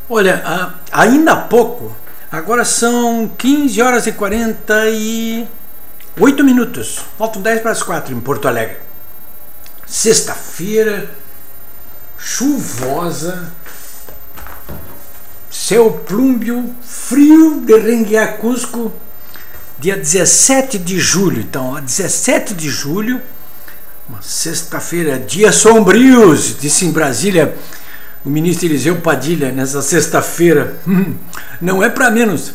Olha, ainda há pouco, agora são 15 horas e 48 minutos, faltam 10 para as 4 em Porto Alegre. Sexta-feira, chuvosa, céu plúmbio, frio de Renguear Cusco, dia 17 de julho. Então, 17 de julho, uma sexta-feira, dias sombrios, disse em Brasília o ministro Eliseu Padilha, nessa sexta-feira. Não é para menos.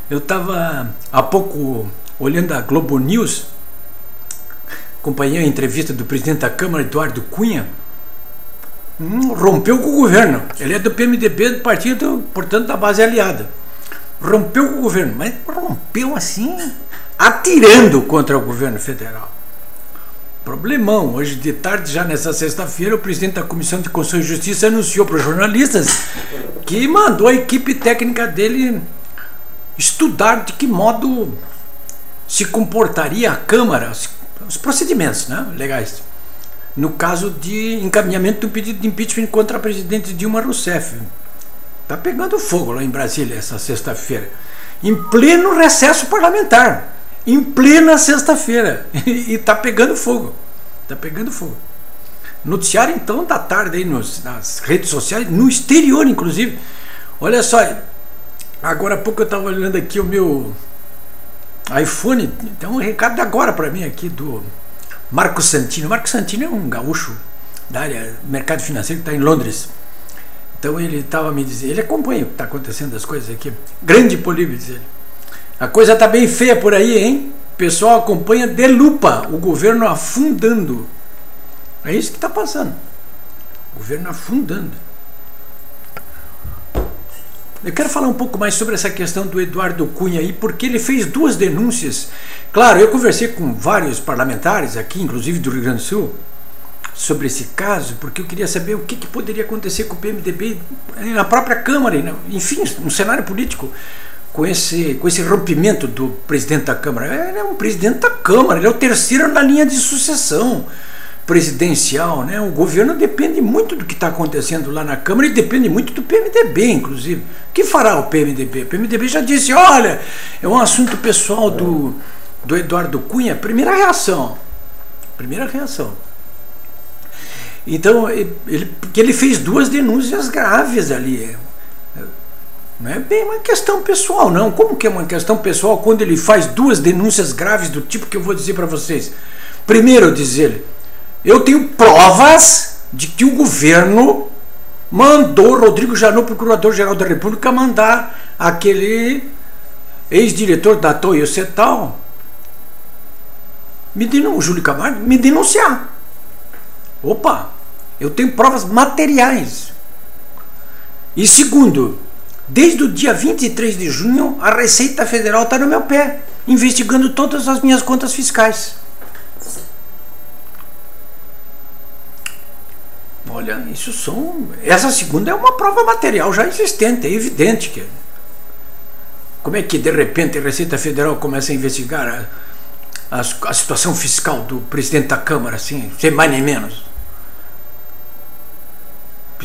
Eu estava há pouco olhando a Globo News, acompanhei a entrevista do presidente da Câmara, Eduardo Cunha. Rompeu com o governo. Ele é do PMDB, do partido, portanto, da base aliada. Rompeu com o governo, mas rompeu assim, atirando contra o governo federal. Problemão. Hoje de tarde, já nessa sexta-feira, o presidente da Comissão de Constituição e Justiça anunciou para os jornalistas que mandou a equipe técnica dele estudar de que modo se comportaria a Câmara, os procedimentos, né, legais, no caso de encaminhamento do pedido de impeachment contra a presidente Dilma Rousseff. Está pegando fogo lá em Brasília essa sexta-feira, em pleno recesso parlamentar. Em plena sexta-feira, e está pegando fogo, está pegando fogo. Noticiário então da tarde aí nas redes sociais, no exterior inclusive. Olha só, agora há pouco eu estava olhando aqui o meu iPhone, então um recado agora para mim aqui do Marco Santino. Marco Santino é um gaúcho da área do mercado financeiro que está em Londres. Então ele estava me dizendo, ele acompanha o que está acontecendo, as coisas aqui. Grande Políbio, diz ele. A coisa está bem feia por aí, hein? O pessoal acompanha de lupa o governo afundando. É isso que está passando. O governo afundando. Eu quero falar um pouco mais sobre essa questão do Eduardo Cunha aí, porque ele fez duas denúncias. Claro, eu conversei com vários parlamentares aqui, inclusive do Rio Grande do Sul, sobre esse caso, porque eu queria saber o que poderia acontecer com o PMDB na própria Câmara, enfim, no cenário político. Com esse rompimento do presidente da Câmara. Ele é um presidente da Câmara, ele é o terceiro na linha de sucessão presidencial, né? O governo depende muito do que está acontecendo lá na Câmara e depende muito do PMDB, inclusive. O que fará o PMDB? O PMDB já disse, olha, é um assunto pessoal do Eduardo Cunha. Primeira reação. Então, porque ele fez duas denúncias graves ali. Não é bem uma questão pessoal, não. Como que é uma questão pessoal quando ele faz duas denúncias graves do tipo que eu vou dizer para vocês? Primeiro, diz ele, eu tenho provas de que o governo mandou Rodrigo Janot, procurador-geral da República, mandar aquele ex-diretor da Toyo Setal, o Júlio Camargo, me denunciar. Opa, eu tenho provas materiais. E segundo, desde o dia 23 de junho, a Receita Federal está no meu pé, investigando todas as minhas contas fiscais. Olha, essa segunda é uma prova material já existente, é evidente que. Como é que de repente a Receita Federal começa a investigar a situação fiscal do presidente da Câmara, assim, sem mais nem menos?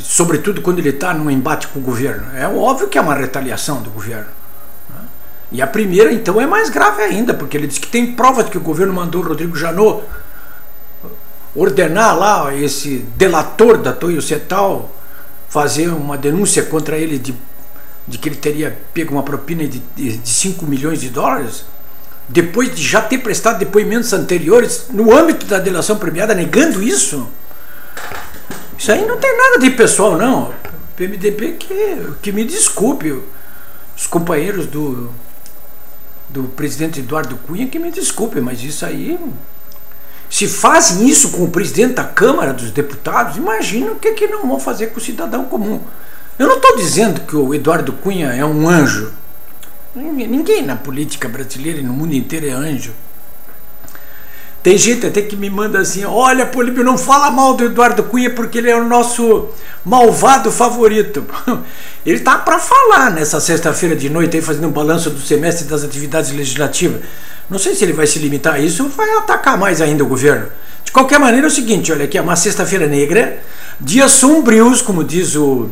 Sobretudo quando ele está num embate com o governo. É óbvio que é uma retaliação do governo. E a primeira, então, é mais grave ainda, porque ele diz que tem provas de que o governo mandou o Rodrigo Janot ordenar lá esse delator da Toyo Setal fazer uma denúncia contra ele de que ele teria pego uma propina de 5 milhões de dólares, depois de já ter prestado depoimentos anteriores no âmbito da delação premiada, negando isso. Isso aí não tem nada de pessoal, não. O PMDB que me desculpe, os companheiros do presidente Eduardo Cunha que me desculpe, mas isso aí, se fazem isso com o presidente da Câmara dos Deputados, imagina o que não vão fazer com o cidadão comum. Eu não estou dizendo que o Eduardo Cunha é um anjo. Ninguém na política brasileira e no mundo inteiro é anjo. Tem gente até que me manda assim, olha, Políbio, não fala mal do Eduardo Cunha porque ele é o nosso malvado favorito. Ele está para falar nessa sexta-feira de noite, aí, fazendo um balanço do semestre das atividades legislativas. Não sei se ele vai se limitar a isso ou vai atacar mais ainda o governo. De qualquer maneira é o seguinte, olha aqui, é uma sexta-feira negra, dias sombrios, como diz o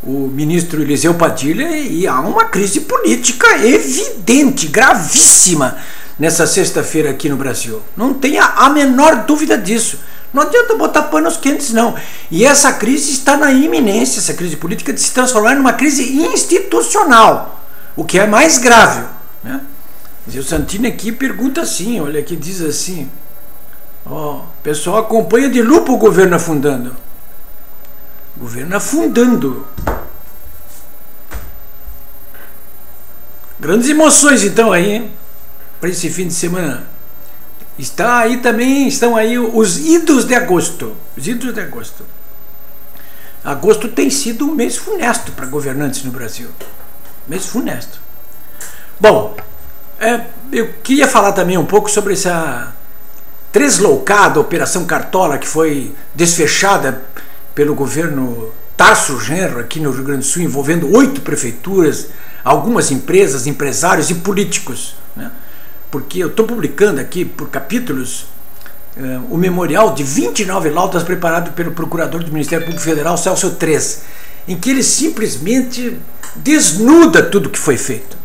o ministro Eliseu Padilha, e há uma crise política evidente, gravíssima, nessa sexta-feira aqui no Brasil. Não tenha a menor dúvida disso. Não adianta botar panos quentes, não. E essa crise está na iminência, essa crise política, de se transformar numa crise institucional, o que é mais grave, né? O Santini aqui pergunta assim, olha aqui, diz assim, o pessoal acompanha de lupa o governo afundando. O governo afundando. Grandes emoções então aí, para esse fim de semana. Estão aí os idos de agosto. Os idos de agosto. Agosto tem sido um mês funesto para governantes no Brasil. Mês funesto. Bom, eu queria falar também um pouco sobre essa tresloucada Operação Cartola, que foi desfechada pelo governo Tarso Genro aqui no Rio Grande do Sul, envolvendo 8 prefeituras, algumas empresas, empresários e políticos, né? Porque eu estou publicando aqui por capítulos o memorial de 29 laudas preparado pelo procurador do Ministério Público Federal, Celso Tres, em que ele simplesmente desnuda tudo que foi feito.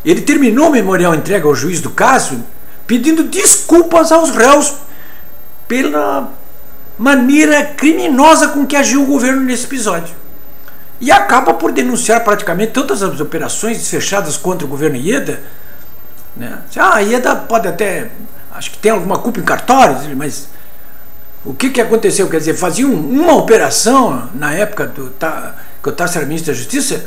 Ele terminou o memorial entregue ao juiz do caso pedindo desculpas aos réus pela maneira criminosa com que agiu o governo nesse episódio. E acaba por denunciar praticamente todas as operações desfechadas contra o governo Ieda, né? A Ieda pode até, acho que tem alguma culpa em cartórios, mas o que aconteceu? Quer dizer, faziam uma operação na época que o Tarso era ministro da Justiça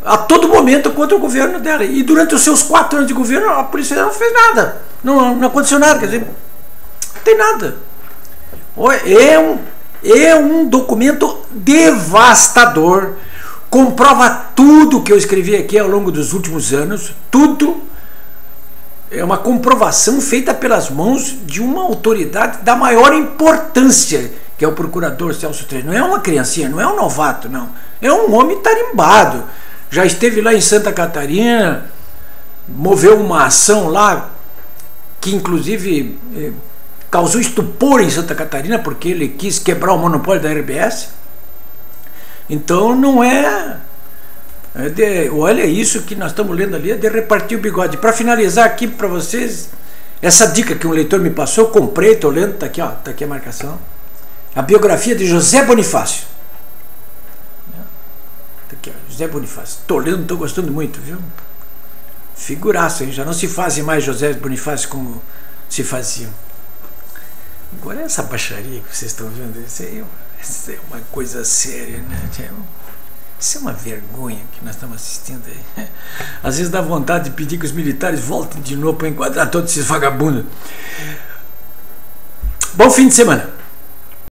a todo momento contra o governo dela, e durante os seus 4 anos de governo a Polícia Federal não fez nada, não aconteceu nada, quer dizer, não tem nada. É um documento devastador, comprova tudo que eu escrevi aqui ao longo dos últimos anos, tudo. É uma comprovação feita pelas mãos de uma autoridade da maior importância, que é o procurador Celso Tres. Não é uma criancinha, não é um novato, não. É um homem tarimbado. Já esteve lá em Santa Catarina, moveu uma ação lá que inclusive causou estupor em Santa Catarina, porque ele quis quebrar o monopólio da RBS. Então não olha isso que nós estamos lendo ali, é de repartir o bigode. Para finalizar aqui para vocês, essa dica que um leitor me passou, eu comprei, estou lendo, está aqui, tá aqui a marcação. A biografia de José Bonifácio. Tá aqui, José Bonifácio. Estou lendo, estou gostando muito, viu? Figuraça, hein? Já não se fazem mais José Bonifácio como se faziam. Agora essa baixaria que vocês estão vendo, isso é uma coisa séria, né? Isso é uma vergonha que nós estamos assistindo aí. Às vezes dá vontade de pedir que os militares voltem de novo para enquadrar todos esses vagabundos. Bom fim de semana.